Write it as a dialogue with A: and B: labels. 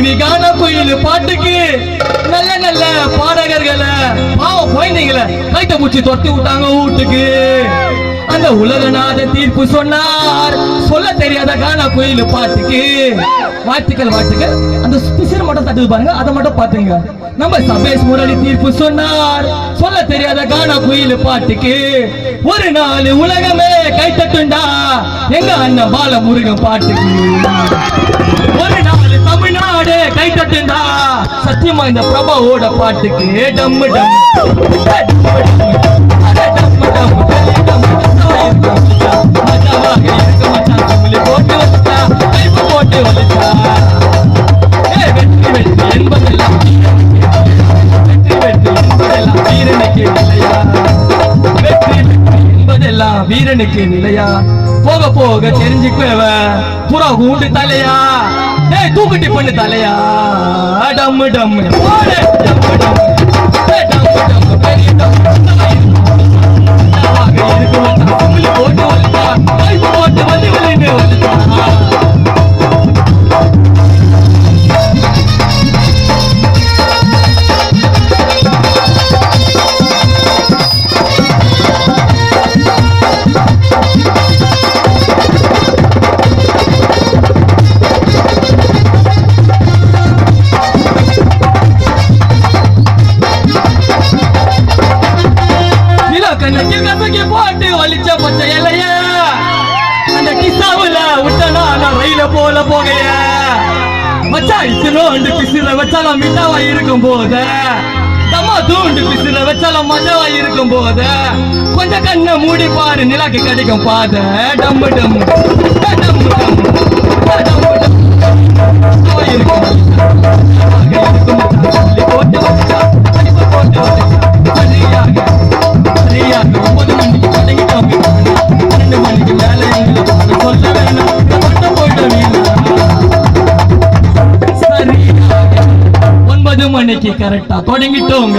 A: இனி காண கோயில் பாட்டுக்கு நல்ல நல்ல பாடகர்களை பாவம் குழந்தைங்களை கைட்ட பூச்சி தொட்டி விட்டாங்க வீட்டுக்கு. அந்த உலகநாத தீர்ப்பு சொன்னார் சொல்ல தெரியாத காண கோயில் பாட்டுக்கு. வாழ்த்துக்கள் வாழ்த்துக்கள். அந்த பிசிறு மட்டும் தட்டு பாருங்க, அதை மட்டும் பாத்துங்க. நம்ம சபேஷ் முரளி தீர்ப்பு சொன்னார் சொல்ல தெரியாத காண கோயில் பாட்டுக்கு. ஒரு நாள் உலகமே கைத்தட்டுண்டா எங்க அண்ணன் பாலமுருகன் பாட்டுக்கு. ஒரு நாள் தமிழ்நாடு கைத்தட்டுண்டா சத்தியமா இந்த பிரபாவோட பாட்டுக்கு. டம்மு டம் போட்டு வலிச்சா வெற்றி வெற்றி என்பதெல்லாம் வெற்றி வெற்றி என்பதெல்லாம் வீரனுக்கு நிலையா. வெற்றி வெற்றி என்பதெல்லாம் வீரனுக்கு நிலையா. போக போக தெரிஞ்சுக்குவ புறா கூண்டு தலையா. தூக்குட்டி பண்ணு தலையா. டம்மு டம்மு போடு டம்மு டம்மு டம்மு டம்மு பெரிய டம்மு போட்டு வலிச்சா போட்டு வந்து வெளியே வலிச்சா. போட்டு வலிச்ச பச்சை இலைய அந்த கிசாவுல விட்டனா நான் ரயில போல போகைய மச்சா இத்தனோண்டு பிசிற வச்சாலும் மிட்டாவா இருக்கும் போது தம்மா தூண்டு பிசிற வச்சாலும் மஜாவா இருக்கும் போது கொஞ்சம் கண்ணை மூடி பாரு நிலாக்கு கிடைக்கும் பாத. டம்மு டம்மு டம்மு டம்மு போட்டு வச்சா போட்டு சரியாக சரியாக 9 மணிக்கு தொடங்கிட்டோம். 2 மணிக்கு மேல சொல்ல வேணாம் போயிட்டோம். சரியாக 9 மணிக்கு கரெக்டா தொடங்கிட்டோங்க.